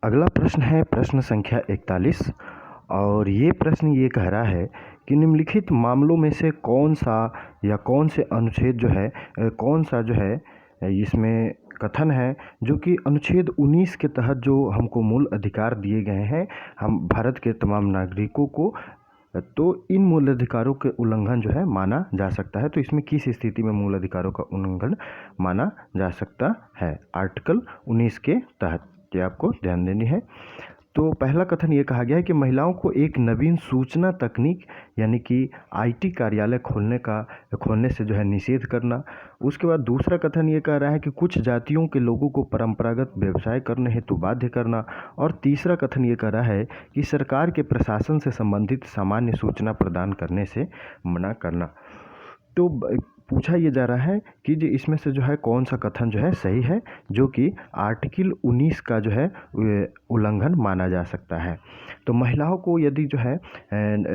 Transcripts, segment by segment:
अगला प्रश्न है प्रश्न संख्या 41 और ये प्रश्न ये कह रहा है कि निम्नलिखित मामलों में से कौन सा या कौन से अनुच्छेद जो है कौन सा जो है इसमें कथन है जो कि अनुच्छेद 19 के तहत जो हमको मूल अधिकार दिए गए हैं हम भारत के तमाम नागरिकों को, तो इन मूल अधिकारों के उल्लंघन जो है माना जा सकता है। तो इसमें किस स्थिति में मूल अधिकारों का उल्लंघन माना जा सकता है आर्टिकल 19 के तहत, ये आपको ध्यान देनी है। तो पहला कथन ये कहा गया है कि महिलाओं को एक नवीन सूचना तकनीक यानी कि आईटी कार्यालय खोलने से जो है निषेध करना। उसके बाद दूसरा कथन ये कह रहा है कि कुछ जातियों के लोगों को परंपरागत व्यवसाय करने हेतु बाध्य करना। और तीसरा कथन ये कह रहा है कि सरकार के प्रशासन से संबंधित सामान्य सूचना प्रदान करने से मना करना। तो पूछा ये जा रहा है कि जो इसमें से जो है कौन सा कथन जो है सही है जो कि आर्टिकल 19 का जो है उल्लंघन माना जा सकता है। तो महिलाओं को यदि जो है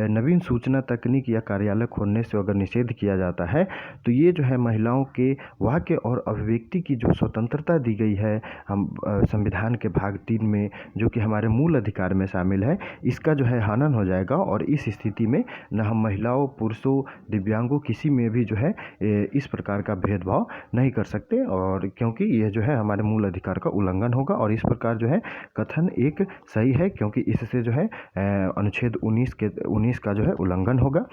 नवीन सूचना तकनीक या कार्यालय खोलने से अगर निषेध किया जाता है तो ये जो है महिलाओं के वाक्य और अभिव्यक्ति की जो स्वतंत्रता दी गई है हम संविधान के भाग 3 में जो कि हमारे मूल अधिकार में शामिल है, इसका जो है हनन हो जाएगा। और इस स्थिति में न हम महिलाओं, पुरुषों, दिव्यांगों किसी में भी जो है इस प्रकार का भेदभाव नहीं कर सकते, और क्योंकि यह जो है हमारे मूल अधिकार का उल्लंघन होगा। और इस प्रकार जो है कथन एक सही है क्योंकि इससे जो है अनुच्छेद 19 का जो है उल्लंघन होगा।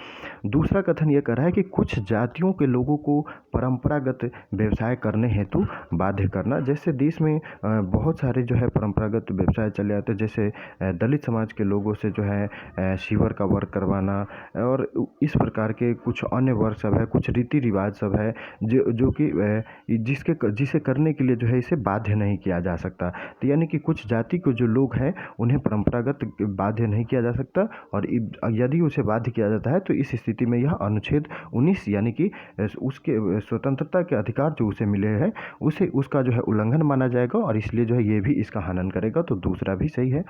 दूसरा कथन ये कह रहा है कि कुछ जातियों के लोगों को परंपरागत व्यवसाय करने हेतु बाध्य करना। जैसे देश में बहुत सारे जो है परंपरागत व्यवसाय चले आते हैं, जैसे दलित समाज के लोगों से जो है सीवर का वर्क करवाना और इस प्रकार के कुछ अन्य वर्क सब है, कुछ रीति रिवाज सब है जो कि जिसे करने के लिए जो है इसे बाध्य नहीं किया जा सकता। तो यानी कि कुछ जाति के जो लोग हैं उन्हें परंपरागत बाध्य नहीं किया जा सकता, और यदि उसे बाध्य किया जाता है तो इस स्थिति में यह अनुच्छेद 19 यानी कि उसके स्वतंत्रता के अधिकार जो उसे मिले हैं उसका जो है उल्लंघन माना जाएगा, और इसलिए जो है ये भी इसका हनन करेगा। तो दूसरा भी सही है।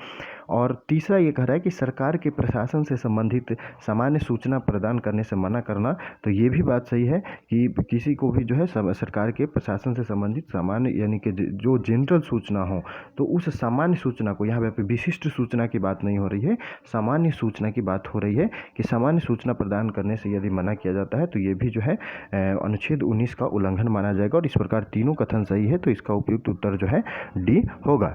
और तीसरा ये कह रहा है कि सरकार के प्रशासन से संबंधित सामान्य सूचना प्रदान करने से मना करना। तो ये भी बात सही है कि किसी को भी जो है सरकार के प्रशासन से संबंधित सामान्य यानी कि जो जनरल सूचना हो तो उस सामान्य सूचना को, यहाँ पे विशिष्ट सूचना की बात नहीं हो रही है, सामान्य सूचना की बात हो रही है कि सामान्य सूचना प्रदान करने से यदि मना किया जाता है तो ये भी जो है अनुच्छेद 19 का उल्लंघन माना जाएगा। और इस प्रकार तीनों कथन सही है, तो इसका उपयुक्त उत्तर जो है डी होगा।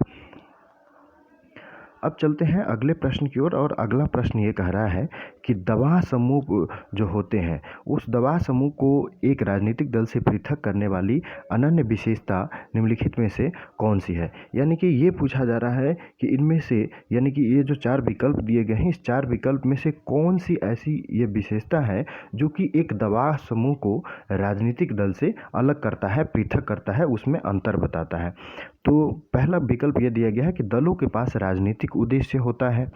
अब चलते हैं अगले प्रश्न की ओर, और अगला प्रश्न ये कह रहा है कि दवा समूह जो होते हैं उस दवा समूह को एक राजनीतिक दल से पृथक करने वाली अनन्य विशेषता निम्नलिखित में से कौन सी है। यानी कि ये पूछा जा रहा है कि इनमें से यानी कि ये जो 4 विकल्प दिए गए हैं इस 4 विकल्प में से कौन सी ऐसी ये विशेषता है जो कि एक दवा समूह को राजनीतिक दल से अलग करता है, पृथक करता है, उसमें अंतर बताता है। तो पहला विकल्प ये दिया गया है कि दलों के पास राजनीतिक उद्देश्य होता है,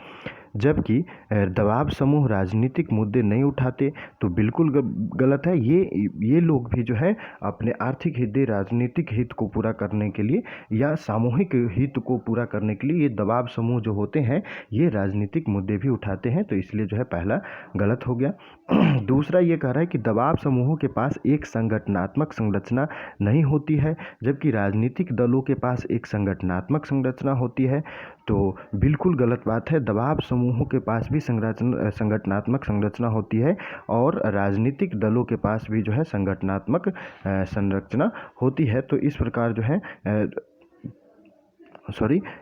जबकि दबाव समूह राजनीतिक मुद्दे नहीं उठाते। तो बिल्कुल गलत है। ये लोग भी जो है अपने आर्थिक हित, राजनीतिक हित को पूरा करने के लिए या सामूहिक हित को पूरा करने के लिए ये दबाव समूह जो होते हैं ये राजनीतिक मुद्दे भी उठाते हैं, तो इसलिए जो है पहला गलत हो गया। दूसरा ये कह रहा है कि दबाव समूहों के पास एक संगठनात्मक संरचना नहीं होती है, जबकि राजनीतिक दलों के पास एक संगठनात्मक संरचना होती है। तो बिल्कुल गलत बात है। दबाव समूहों के पास भी संगठनात्मक संरचना होती है और राजनीतिक दलों के पास भी जो है संगठनात्मक संरचना होती है। तो इस प्रकार जो है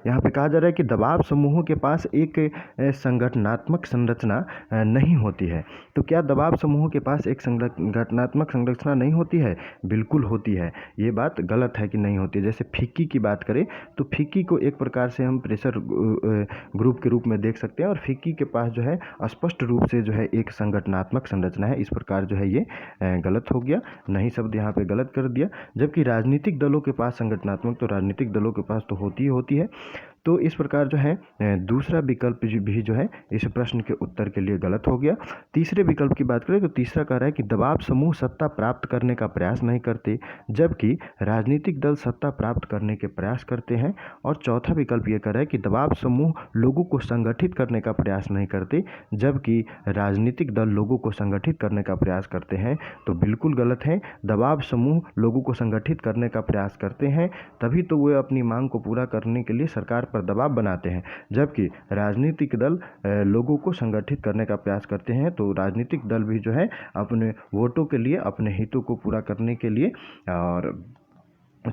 यहाँ पे कहा जा रहा है कि दबाव समूहों के पास एक संगठनात्मक संरचना नहीं होती है। तो क्या दबाव समूहों के पास एक संगठनात्मक संरचना नहीं होती है? बिल्कुल होती है। ये बात गलत है कि नहीं होती है। जैसे फिक्की की बात करें तो फिक्की को एक प्रकार से हम प्रेशर ग्रुप के रूप में देख सकते हैं, और फिक्की के पास जो है स्पष्ट रूप से जो है एक संगठनात्मक संरचना है। इस प्रकार जो है ये गलत हो गया, नहीं शब्द यहाँ पे गलत कर दिया। जबकि राजनीतिक दलों के पास संगठनात्मक, तो राजनीतिक दलों के पास तो होती है। तो इस प्रकार जो है दूसरा विकल्प भी जो है इस प्रश्न के उत्तर के लिए गलत हो गया। तीसरे विकल्प की बात करें तो तीसरा कह रहा है कि दबाव समूह सत्ता प्राप्त करने का प्रयास नहीं करते, जबकि राजनीतिक दल सत्ता प्राप्त करने के प्रयास करते हैं। और चौथा विकल्प ये कह रहा है कि दबाव समूह लोगों को संगठित करने का प्रयास नहीं करते, जबकि राजनीतिक दल लोगों को संगठित करने का प्रयास करते हैं। तो बिल्कुल गलत है। दबाव समूह लोगों को संगठित करने का प्रयास करते हैं, तभी तो वे अपनी मांग को पूरा करने के लिए सरकार पर दबाव बनाते हैं, जबकि राजनीतिक दल लोगों को संगठित करने का प्रयास करते हैं। तो राजनीतिक दल भी जो है अपने वोटों के लिए, अपने हितों को पूरा करने के लिए और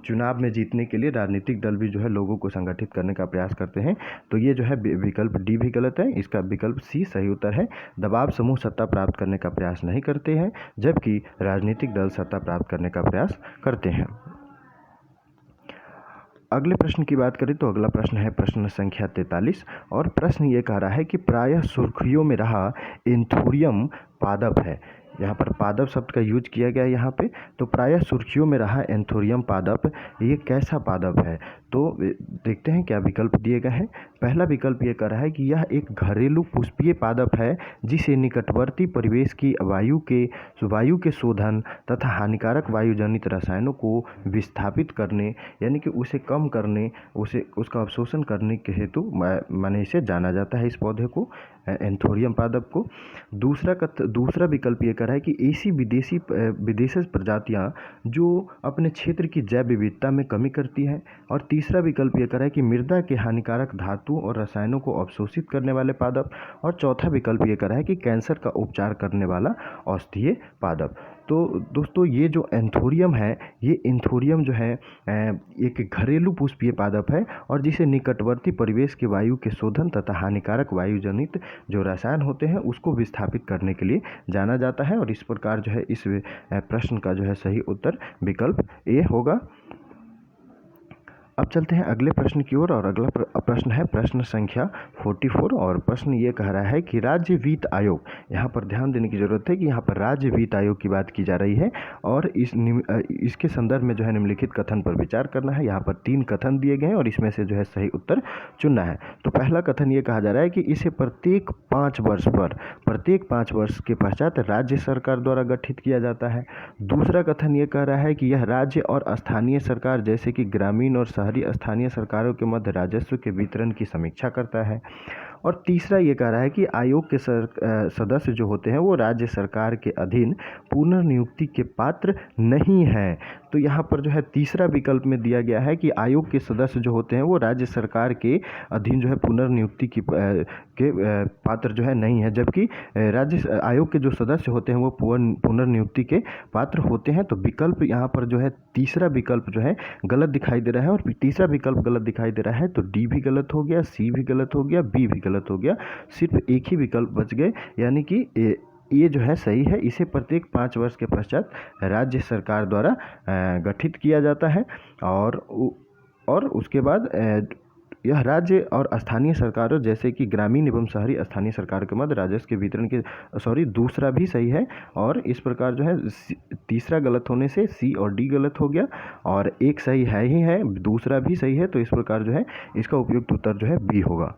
चुनाव में जीतने के लिए राजनीतिक दल भी जो है लोगों को संगठित करने का प्रयास करते हैं। तो ये जो है विकल्प डी भी गलत है, इसका विकल्प सी सही उत्तर है। दबाव समूह सत्ता प्राप्त करने का प्रयास नहीं करते हैं, जबकि राजनीतिक दल सत्ता प्राप्त करने का प्रयास करते हैं। अगले प्रश्न की बात करें तो अगला प्रश्न है प्रश्न संख्या 43 और प्रश्न ये कह रहा है कि प्रायः सुर्खियों में रहा एंथोरियम पादप है। यहाँ पर पादप शब्द का यूज किया गया है यहाँ पे। तो प्रायः सुर्खियों में रहा एंथोरियम पादप, ये कैसा पादप है? तो देखते हैं क्या विकल्प दिए गए हैं। पहला विकल्प ये कह रहा है कि यह एक घरेलू पुष्पीय पादप है जिसे निकटवर्ती परिवेश की वायु के शोधन तथा हानिकारक वायुजनित रसायनों को विस्थापित करने यानी कि उसे कम करने, उसका अवशोषण करने के हेतु माने इसे जाना जाता है, इस पौधे को, एंथोरियम पादप को। दूसरा विकल्प ये कह रहा है कि ऐसी विदेशी प्रजातियां जो अपने क्षेत्र की जैव विविधता में कमी करती हैं। और तीसरा विकल्प ये कह रहा है कि मृदा के हानिकारक धातुओं और रसायनों को अवशोषित करने वाले पादप। और चौथा विकल्प ये कह रहा है कि कैंसर का उपचार करने वाला औषधीय पादप। तो दोस्तों ये जो एंथोरियम है, ये एंथोरियम जो है एक घरेलू पुष्पीय पादप है और जिसे निकटवर्ती परिवेश के वायु के शोधन तथा हानिकारक वायुजनित जो रसायन होते हैं उसको विस्थापित करने के लिए जाना जाता है। और इस प्रकार जो है इस प्रश्न का जो है सही उत्तर विकल्प ए होगा। अब चलते हैं अगले प्रश्न की ओर और अगला प्रश्न है प्रश्न संख्या 44 और प्रश्न ये कह रहा है कि राज्य वित्त आयोग, यहाँ पर ध्यान देने की जरूरत है कि यहाँ पर राज्य वित्त आयोग की बात की जा रही है और इसके संदर्भ में जो है निम्नलिखित कथन पर विचार करना है। यहाँ पर 3 कथन दिए गए हैं और इसमें से जो है सही उत्तर चुनना है। तो पहला कथन ये कहा जा रहा है कि इसे प्रत्येक 5 वर्ष के पश्चात राज्य सरकार द्वारा गठित किया जाता है। दूसरा कथन ये कह रहा है कि यह राज्य और स्थानीय सरकार जैसे कि ग्रामीण और शहरी स्थानीय सरकारों के मध्य राजस्व के वितरण की समीक्षा करता है। और तीसरा ये कह रहा है कि आयोग के सदस्य जो होते हैं वो राज्य सरकार के अधीन पुनर्नियुक्ति के पात्र नहीं हैं। तो यहाँ पर जो है तीसरा विकल्प में दिया गया है कि आयोग के सदस्य जो होते हैं वो राज्य सरकार के अधीन जो है पुनर्नियुक्ति के पात्र जो है नहीं है, जबकि राज्य आयोग के जो सदस्य होते हैं वो पुनर्नियुक्ति के पात्र होते हैं। तो विकल्प यहाँ पर जो है तीसरा विकल्प जो है गलत दिखाई दे रहा है और तीसरा विकल्प गलत दिखाई दे रहा है। तो डी भी गलत हो गया, सी भी गलत हो गया, बी भी गलत हो गया, सिर्फ एक ही विकल्प बच गए, यानी कि ये जो है सही है। इसे प्रत्येक 5 वर्ष के पश्चात राज्य सरकार द्वारा गठित किया जाता है और उसके बाद यह राज्य और स्थानीय सरकारों जैसे कि ग्रामीण एवं शहरी स्थानीय सरकार के मध्य राजस्व के वितरण के दूसरा भी सही है। और इस प्रकार जो है तीसरा गलत होने से सी और डी गलत हो गया और एक सही है ही है, दूसरा भी सही है। तो इस प्रकार जो है इसका उपयुक्त उत्तर जो है बी होगा।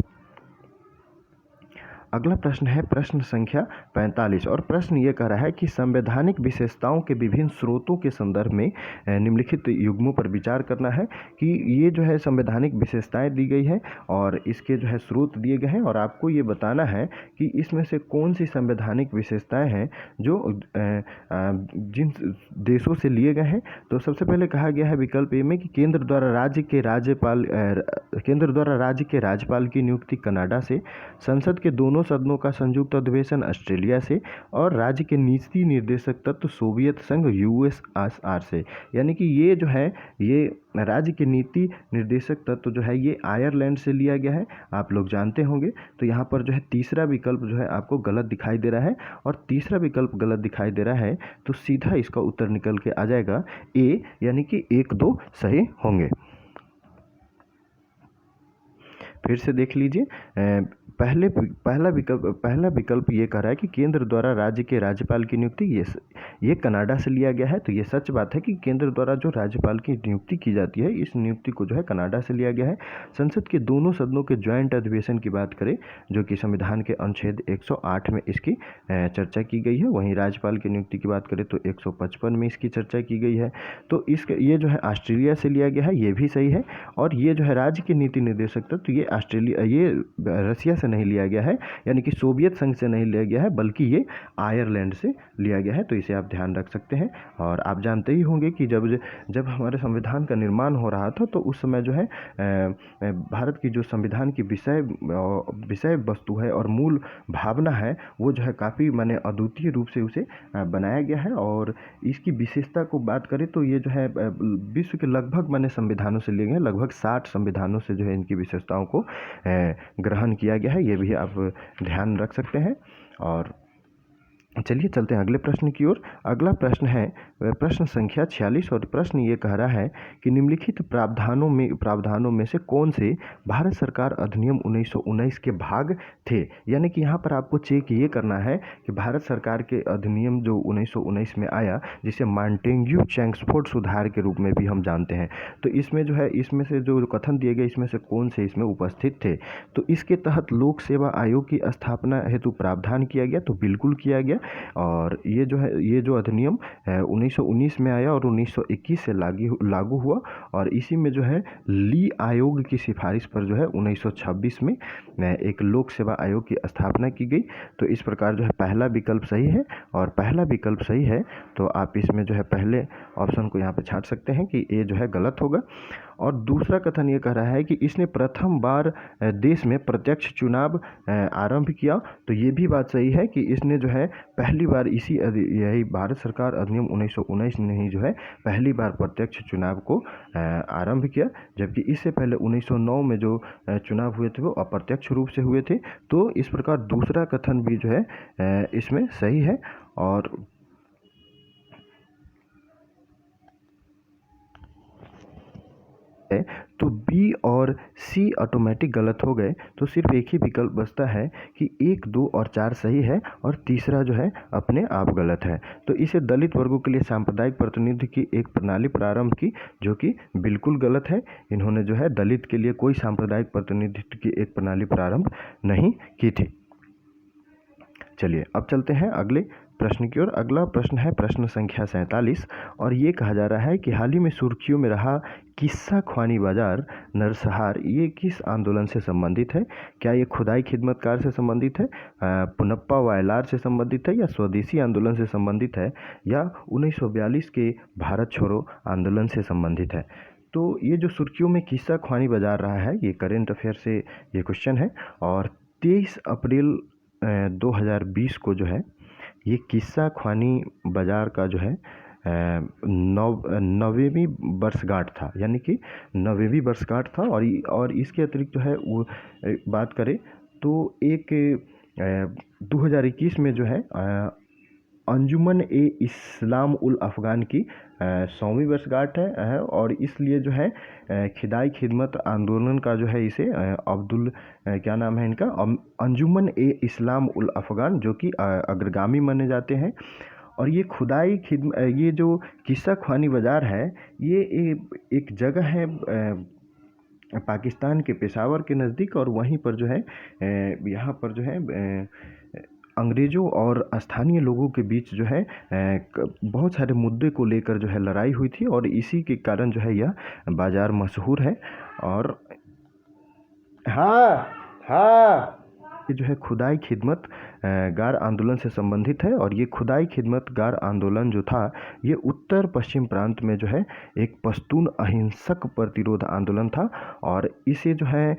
अगला प्रश्न है प्रश्न संख्या 45 और प्रश्न ये कह रहा है कि संवैधानिक विशेषताओं के विभिन्न स्रोतों के संदर्भ में निम्नलिखित युग्मों पर विचार करना है कि ये जो है संवैधानिक विशेषताएं दी गई है और इसके जो है स्रोत दिए गए हैं और आपको ये बताना है कि इसमें से कौन सी संवैधानिक विशेषताएं हैं जो जिन देशों से लिए गए हैं। तो सबसे पहले कहा गया है विकल्प ए में कि केंद्र द्वारा राज्य के राज्यपाल की नियुक्ति कनाडा से, संसद के दोनों सदनों का संयुक्त अधिवेशन ऑस्ट्रेलिया से और राज्य के नीति निर्देशक तत्व सोवियत संघ यूएसएसआर से। यानी कि ये जो है ये राज्य के नीति निर्देशक तत्व जो है ये आयरलैंड से लिया गया है, आप लोग जानते होंगे। तो यहाँ पर जो है तीसरा विकल्प जो है आपको गलत दिखाई दे रहा है और तीसरा विकल्प गलत दिखाई दे रहा है तो सीधा इसका उत्तर निकल के आ जाएगा ए, यानी कि 1, 2 सही होंगे। फिर से देख लीजिए, पहला विकल्प ये कह रहा है कि केंद्र द्वारा राज्य के राज्यपाल की नियुक्ति ये कनाडा से लिया गया है। तो ये सच बात है कि केंद्र द्वारा जो राज्यपाल की नियुक्ति की जाती है इस नियुक्ति को जो है कनाडा से लिया गया है। संसद के दोनों सदनों के ज्वाइंट अधिवेशन की बात करें जो कि संविधान के अनुच्छेद 108 में इसकी चर्चा की गई है, वहीं राज्यपाल की नियुक्ति की बात करें तो 155 में इसकी चर्चा की गई है। तो ये जो है ऑस्ट्रेलिया से लिया गया है, ये भी सही है। और ये जो है राज्य के नीति निर्देशक तत्व ये रसिया से नहीं लिया गया है, यानी कि सोवियत संघ से नहीं लिया गया है, बल्कि ये आयरलैंड से लिया गया है। तो इसे आप ध्यान रख सकते हैं। और आप जानते ही होंगे कि जब हमारे संविधान का निर्माण हो रहा था तो उस समय जो है भारत की जो संविधान की विषय वस्तु है और मूल भावना है वो जो है काफ़ी माने अद्वितीय रूप से उसे बनाया गया है। और इसकी विशेषता को बात करें तो ये जो है विश्व के लगभग माने संविधानों से लिए गए, लगभग 60 संविधानों से जो है इनकी विशेषताओं को ग्रहण किया गया है। ये भी आप ध्यान रख सकते हैं। और चलिए चलते हैं अगले प्रश्न की ओर। अगला प्रश्न है प्रश्न संख्या 46 और प्रश्न ये कह रहा है कि निम्नलिखित प्रावधानों में से कौन से भारत सरकार अधिनियम 1919 के भाग थे। यानी कि यहाँ पर आपको चेक ये करना है कि भारत सरकार के अधिनियम जो 1919 में आया, जिसे मॉन्टेग्यू चैम्सफोर्ड सुधार के रूप में भी हम जानते हैं, तो इसमें जो है इसमें से जो कथन दिए गए इसमें से कौन से इसमें उपस्थित थे। तो इसके तहत लोक सेवा आयोग की स्थापना हेतु प्रावधान किया गया, तो बिल्कुल किया गया। और ये जो अधिनियम 1919 में आया और 1921 से लागू हुआ। और इसी में जो है ली आयोग की सिफारिश पर जो है 1926 में एक लोक सेवा आयोग की स्थापना की गई। तो इस प्रकार जो है पहला विकल्प सही है, और पहला विकल्प सही है तो आप इसमें जो है पहले ऑप्शन को यहाँ पे छांट सकते हैं कि ये जो है गलत होगा। और दूसरा कथन ये कह रहा है कि इसने प्रथम बार देश में प्रत्यक्ष चुनाव आरंभ किया। तो ये भी बात सही है कि इसने जो है पहली बार यही भारत सरकार अधिनियम 1919 ने ही जो है पहली बार प्रत्यक्ष चुनाव को आरंभ किया, जबकि इससे पहले 1909 में जो चुनाव हुए थे वो अप्रत्यक्ष रूप से हुए थे। तो इस प्रकार दूसरा कथन भी जो है इसमें सही है। और तो बी और सी ऑटोमेटिक गलत हो गए। तो सिर्फ एक ही विकल्प बचता है कि 1, 2 और 4 सही है और तीसरा जो है अपने आप गलत है। तो इसे दलित वर्गों के लिए सांप्रदायिक प्रतिनिधि की एक प्रणाली प्रारंभ की, जो कि बिल्कुल गलत है। इन्होंने जो है दलित के लिए कोई सांप्रदायिक प्रतिनिधित्व की एक प्रणाली प्रारंभ नहीं की थी। चलिए अब चलते हैं अगले प्रश्न की ओर। अगला प्रश्न है प्रश्न संख्या 47 और ये कहा जा रहा है कि हाल ही में सुर्खियों में रहा किस्सा ख्वानी बाजार नरसंहार ये किस आंदोलन से संबंधित है। क्या ये खुदाई खिदमतकार से संबंधित है, पुनप्पा वायलार से संबंधित है, या स्वदेशी आंदोलन से संबंधित है, या 1942 के भारत छोड़ो आंदोलन से संबंधित है। तो ये जो सुर्खियों में किस्सा ख्वानी बाजार रहा है ये करेंट अफेयर से ये क्वेश्चन है। और 23 अप्रैल 2020 को जो है ये किस्सा ख्वानी बाजार का जो है 9वीं वर्षगांठ था, यानी कि 9वीं वर्षगांठ था। और इसके अतिरिक्त जो है वो बात करें तो एक 2021 में जो है अंजुमन ए इस्लाम उल अफ़गान की 100वीं वर्षगांठ है। और इसलिए जो है खुदाई खिदमत आंदोलन का जो है इसे क्या नाम है इनका, अंजुमन ए इस्लाम उल अफ़गान, जो कि अग्रगामी माने जाते हैं। और ये खुदाई ये जो किस्सा ख्वानी बाज़ार है ये एक जगह है पाकिस्तान के पेशावर के नज़दीक। और वहीं पर जो है यहाँ पर जो है अंग्रेज़ों और स्थानीय लोगों के बीच जो है बहुत सारे मुद्दे को लेकर जो है लड़ाई हुई थी, और इसी के कारण जो है यह बाज़ार मशहूर है। और ये जो है खुदाई खिदमत गार आंदोलन से संबंधित है। और ये खुदाई खिदमत गार आंदोलन जो था ये उत्तर पश्चिम प्रांत में जो है एक पश्तून अहिंसक प्रतिरोध आंदोलन था। और इसे जो है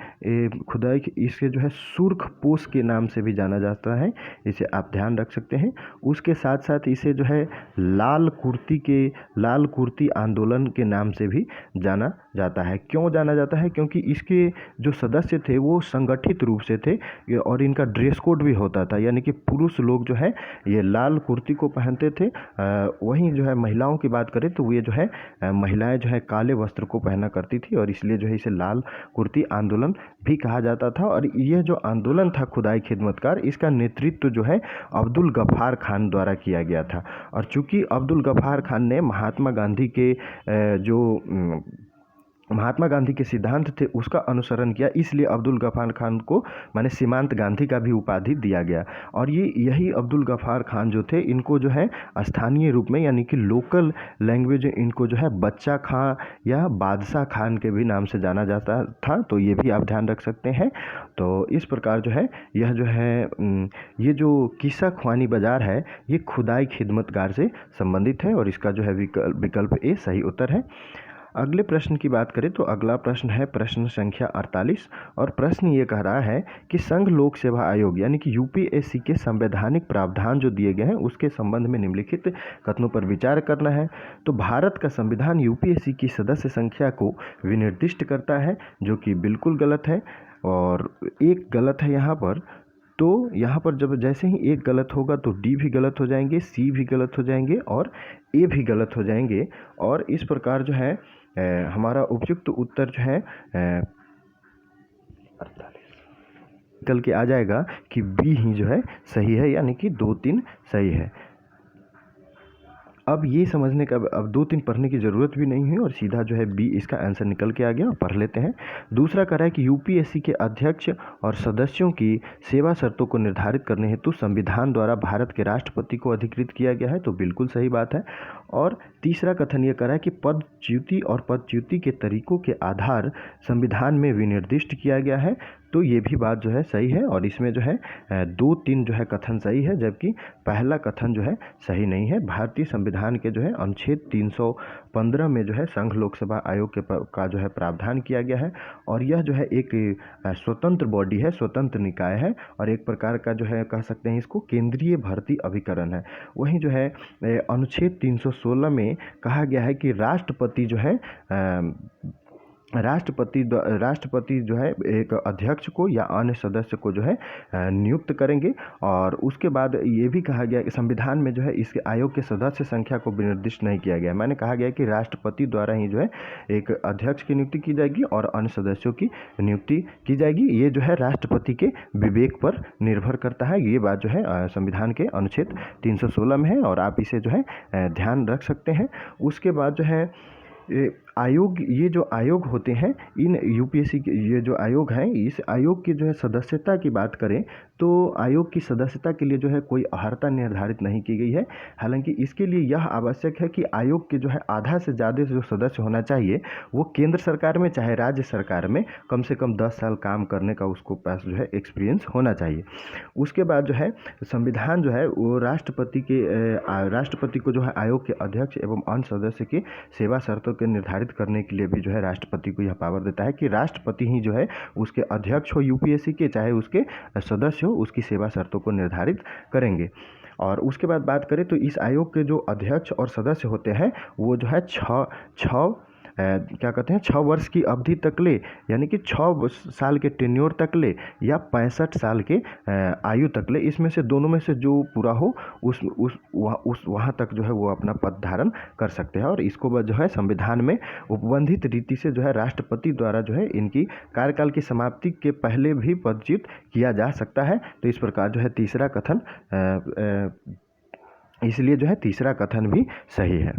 इसे जो है सुर्ख पोश के नाम से भी जाना जाता है, इसे आप ध्यान रख सकते हैं। उसके साथ साथ इसे जो है लाल कुर्ती आंदोलन के नाम से भी जाना जाता है। क्यों जाना जाता है? क्योंकि इसके जो सदस्य थे वो संगठित रूप से थे और इनका ड्रेस कोड भी होता था, यानी कि पुरुष लोग जो है ये लाल कुर्ती को पहनते थे। वहीं जो है महिलाओं की बात करें तो ये जो है महिलाएं जो है काले वस्त्र को पहना करती थी, और इसलिए जो है इसे लाल कुर्ती आंदोलन भी कहा जाता था। और यह जो आंदोलन था खुदाई खिदमतकार, इसका नेतृत्व जो है अब्दुल गफ्फार खान द्वारा किया गया था। और चूंकि अब्दुल गफ्फार खान ने महात्मा गांधी के जो महात्मा गांधी के सिद्धांत थे उसका अनुसरण किया, इसलिए अब्दुल गफ्फार खान को माने सीमांत गांधी का भी उपाधि दिया गया। और यही अब्दुल गफ्फार खान जो थे, इनको जो है स्थानीय रूप में यानी कि लोकल लैंग्वेज इनको जो है बच्चा खां या बादशाह खान के भी नाम से जाना जाता था, तो ये भी आप ध्यान रख सकते हैं। तो इस प्रकार जो है यह जो है ये जो किस्सा ख्वानी बाज़ार है ये खुदाई खिदमतगार से संबंधित है और इसका जो है विकल्प ए सही उत्तर है। अगले प्रश्न की बात करें तो अगला प्रश्न है प्रश्न संख्या 48 और प्रश्न ये कह रहा है कि संघ लोक सेवा आयोग यानी कि यूपीएससी के संवैधानिक प्रावधान जो दिए गए हैं उसके संबंध में निम्नलिखित कथनों पर विचार करना है। तो भारत का संविधान यूपीएससी की सदस्य संख्या को विनिर्दिष्ट करता है, जो कि बिल्कुल गलत है और एक गलत है यहाँ पर। तो यहाँ पर जब जैसे ही एक गलत होगा तो डी भी गलत हो जाएंगे, सी भी गलत हो जाएंगे और ए भी गलत हो जाएंगे और इस प्रकार जो है हमारा उपयुक्त उत्तर जो है निकल के आ जाएगा कि बी ही जो है सही है, यानी कि 2-3 सही है। अब ये समझने का अब 2-3 पढ़ने की ज़रूरत भी नहीं है और सीधा जो है बी इसका आंसर निकल के आ गया। पढ़ लेते हैं। दूसरा कह रहा है कि यूपीएससी के अध्यक्ष और सदस्यों की सेवा शर्तों को निर्धारित करने हेतु संविधान द्वारा भारत के राष्ट्रपति को अधिकृत किया गया है, तो बिल्कुल सही बात है। और तीसरा कथन ये कह रहा है कि पदच्युति और पदच्युति के तरीकों के आधार संविधान में विनिर्दिष्ट किया गया है, तो ये भी बात जो है सही है और इसमें जो है 2-3 जो है कथन सही है, जबकि पहला कथन जो है सही नहीं है। भारतीय संविधान के जो है अनुच्छेद 315 में जो है संघ लोक सेवा आयोग का जो है प्रावधान किया गया है और यह जो है एक स्वतंत्र बॉडी है, स्वतंत्र निकाय है और एक प्रकार का जो है कह सकते हैं इसको केंद्रीय भर्ती अभिकरण है। वहीं जो है अनुच्छेद 316 में कहा गया है कि राष्ट्रपति जो है राष्ट्रपति जो है एक अध्यक्ष को या अन्य सदस्य को जो है नियुक्त करेंगे और उसके बाद ये भी कहा गया कि संविधान में जो है इसके आयोग के सदस्य संख्या को विनिर्दिष्ट नहीं किया गया। मैंने कहा गया कि राष्ट्रपति द्वारा ही जो है एक अध्यक्ष की नियुक्ति की जाएगी और अन्य सदस्यों की नियुक्ति की जाएगी। ये जो है राष्ट्रपति के विवेक पर निर्भर करता है। ये बात जो है संविधान के अनुच्छेद 316 में है और आप इसे जो है ध्यान रख सकते हैं। उसके बाद जो है आयोग, ये जो आयोग होते हैं इन यूपीएससी के ये जो आयोग हैं, इस आयोग की जो है सदस्यता की बात करें तो आयोग की सदस्यता के लिए जो है कोई अर्हता निर्धारित नहीं की गई है। हालांकि इसके लिए यह आवश्यक है कि आयोग के जो है आधा से ज़्यादा जो सदस्य होना चाहिए वो केंद्र सरकार में चाहे राज्य सरकार में कम से कम 10 साल काम करने का उसको पास जो है एक्सपीरियंस होना चाहिए। उसके बाद जो है संविधान जो है वो राष्ट्रपति को जो है आयोग के अध्यक्ष एवं अन्य सदस्य की सेवा शर्तों के निर्धारित करने के लिए भी जो है राष्ट्रपति को यह पावर देता है कि राष्ट्रपति ही जो है उसके अध्यक्ष हो यूपीएससी के, चाहे उसके सदस्य हो, उसकी सेवा शर्तों को निर्धारित करेंगे। और उसके बाद बात करें तो इस आयोग के जो अध्यक्ष और सदस्य होते हैं वो जो है 6 वर्ष की अवधि तक ले यानी कि 6 साल के टेन्योर तक ले या 65 साल के आयु तक ले, इसमें से दोनों में से जो पूरा हो वहाँ तक जो है वो अपना पद धारण कर सकते हैं। और इसको जो है संविधान में उपबंधित रीति से जो है राष्ट्रपति द्वारा जो है इनकी कार्यकाल की समाप्ति के पहले भी पदच्युत किया जा सकता है। तो इस प्रकार जो है तीसरा कथन इसलिए जो है तीसरा कथन भी सही है,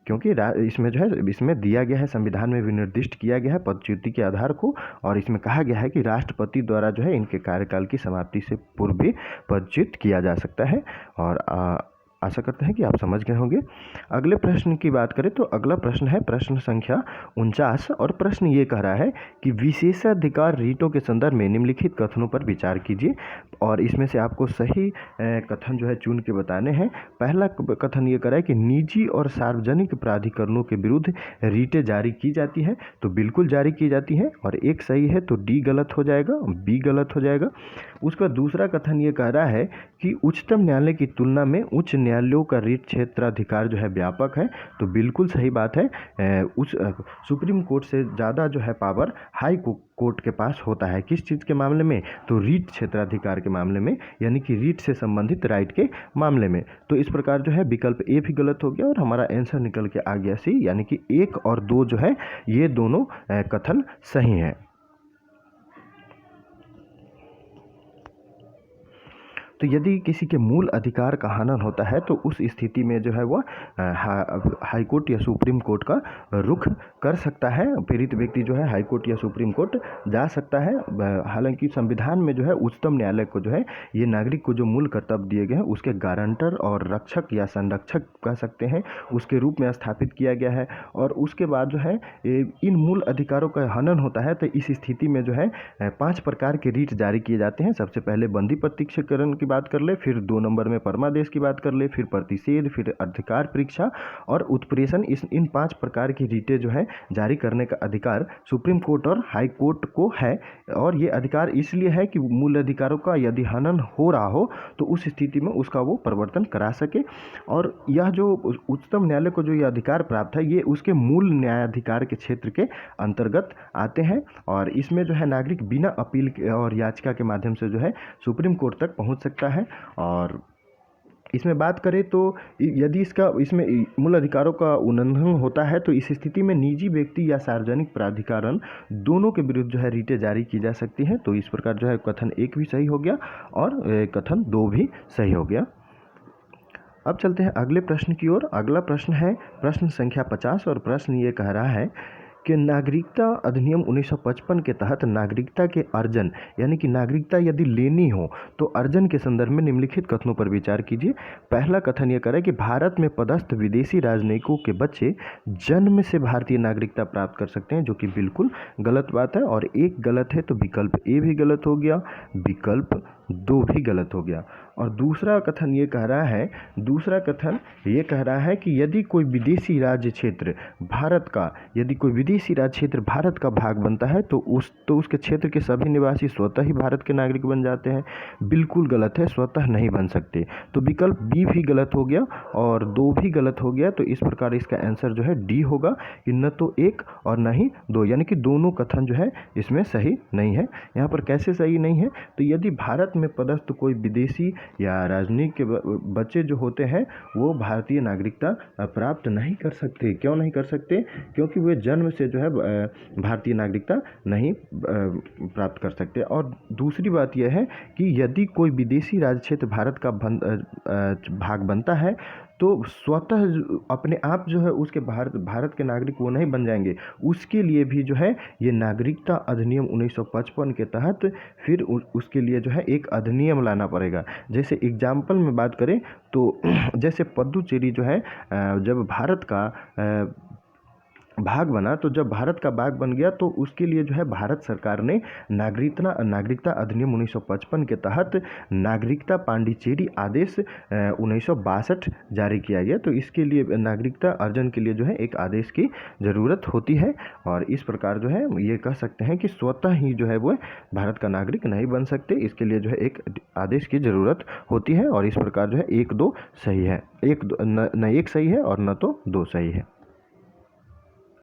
क्योंकि इसमें जो है इसमें दिया गया है, संविधान में विनिर्दिष्ट किया गया है पदच्युति के आधार को और इसमें कहा गया है कि राष्ट्रपति द्वारा जो है इनके कार्यकाल की समाप्ति से पूर्व भी पदच्युत किया जा सकता है। और आशा करते हैं कि आप समझ गए होंगे। अगले प्रश्न की बात करें तो अगला प्रश्न है प्रश्न संख्या 49 और प्रश्न ये कह रहा है कि विशेषाधिकार रीटों के संदर्भ में निम्नलिखित कथनों पर विचार कीजिए और इसमें से आपको सही कथन जो है चुन के बताने हैं। पहला कथन ये कह रहा है कि निजी और सार्वजनिक प्राधिकरणों के विरुद्ध रीटें जारी की जाती हैं, तो बिल्कुल जारी की जाती हैं और एक सही है तो डी गलत हो जाएगा, बी गलत हो जाएगा। उसका दूसरा कथन ये कह रहा है कि उच्चतम न्यायालय की तुलना में उच्च न्यायालयों का रीट क्षेत्राधिकार जो है व्यापक है, तो बिल्कुल सही बात है। सुप्रीम कोर्ट से ज़्यादा जो है पावर हाई कोर्ट के पास होता है। किस चीज़ के मामले में? तो रीट क्षेत्राधिकार के मामले में, यानी कि रीट से संबंधित राइट के मामले में। तो इस प्रकार जो है विकल्प ए भी गलत हो गया और हमारा आंसर निकल के आ गया सी, यानी कि 1 और 2 जो है ये दोनों कथन सही हैं। तो यदि किसी के मूल अधिकार का हनन होता है तो उस स्थिति में जो है वह हाई कोर्ट या सुप्रीम कोर्ट का रुख कर सकता है। पीड़ित व्यक्ति जो है हाई कोर्ट या सुप्रीम कोर्ट जा सकता है। हालांकि संविधान में जो है उच्चतम न्यायालय को जो है ये नागरिक को जो मूल कर्तव्य दिए गए हैं उसके गारंटर और रक्षक या संरक्षक कह सकते हैं उसके रूप में स्थापित किया गया है। और उसके बाद जो है इन मूल अधिकारों का हनन होता है तो इस स्थिति में जो है 5 प्रकार के रीट जारी किए जाते हैं। सबसे पहले बंदी प्रत्यक्षीकरण की बात कर ले, फिर 2 नंबर में परमादेश की बात कर ले, फिर प्रतिषेध, फिर अधिकार परीक्षा और उत्प्रेषण। इन 5 प्रकार की रीटें जो है जारी करने का अधिकार सुप्रीम कोर्ट और हाई कोर्ट को है। और ये अधिकार इसलिए है कि मूल अधिकारों का यदि हनन हो रहा हो तो उस स्थिति में उसका वो परिवर्तन करा सके। और यह जो उच्चतम न्यायालय को जो ये अधिकार प्राप्त है ये उसके मूल न्यायाधिकार के क्षेत्र के अंतर्गत आते हैं। और इसमें जो है नागरिक बिना अपील और याचिका के माध्यम से जो है सुप्रीम कोर्ट तक पहुंच सकता है। और इसमें बात करें तो यदि इसमें मूल अधिकारों का उल्लंघन होता है तो इस स्थिति में निजी व्यक्ति या सार्वजनिक प्राधिकरण दोनों के विरुद्ध जो है रीटें जारी की जा सकती हैं। तो इस प्रकार जो है कथन 1 भी सही हो गया और कथन 2 भी सही हो गया। अब चलते हैं अगले प्रश्न की ओर। अगला प्रश्न है प्रश्न संख्या 50 और प्रश्न ये कह रहा है कि नागरिकता अधिनियम 1955 के तहत नागरिकता के अर्जन यानी कि नागरिकता यदि लेनी हो तो अर्जन के संदर्भ में निम्नलिखित कथनों पर विचार कीजिए। पहला कथन यह करे कि भारत में पदस्थ विदेशी राजनयिकों के बच्चे जन्म से भारतीय नागरिकता प्राप्त कर सकते हैं, जो कि बिल्कुल गलत बात है। और एक गलत है तो विकल्प ए भी गलत हो गया, विकल्प 2 भी गलत हो गया। और दूसरा कथन ये कह रहा है कि यदि कोई विदेशी राज्य क्षेत्र भारत का भाग बनता है तो उसके क्षेत्र के सभी निवासी स्वतः ही भारत के नागरिक बन जाते हैं। बिल्कुल गलत है, स्वतः नहीं बन सकते। तो विकल्प बी भी गलत हो गया और 2 भी गलत हो गया। तो इस प्रकार इसका आंसर जो है डी होगा कि न तो 1 और न ही 2, यानी कि दोनों कथन जो है इसमें सही नहीं है। यहाँ पर कैसे सही नहीं है तो यदि भारत में पदस्थ कोई विदेशी या राजनीतिक के बच्चे जो होते हैं वो भारतीय नागरिकता प्राप्त नहीं कर सकते। क्यों नहीं कर सकते? क्योंकि वे जन्म से जो है भारतीय नागरिकता नहीं प्राप्त कर सकते। और दूसरी बात यह है कि यदि कोई विदेशी राज्य क्षेत्र भारत का भाग बनता है तो स्वतः अपने आप जो है उसके भारत के नागरिक वो नहीं बन जाएंगे। उसके लिए भी जो है ये नागरिकता अधिनियम 1955 के तहत फिर उसके लिए जो है एक अधिनियम लाना पड़ेगा। जैसे एग्जाम्पल में बात करें तो जैसे पुडुचेरी जो है जब भारत का भाग बना, तो जब भारत का भाग बन गया तो उसके लिए जो है भारत सरकार ने नागरिकता अधिनियम 1955 के तहत नागरिकता पांडिचेरी आदेश 1962 जारी किया गया। तो इसके लिए नागरिकता अर्जन के लिए जो है एक आदेश की ज़रूरत होती है। और इस प्रकार जो है ये कह सकते हैं कि स्वतः ही जो है वो भारत का नागरिक नहीं बन सकते, इसके लिए जो है एक आदेश की ज़रूरत होती है। और इस प्रकार जो है 1 2 सही है, न 1 सही है और न तो 2 सही है।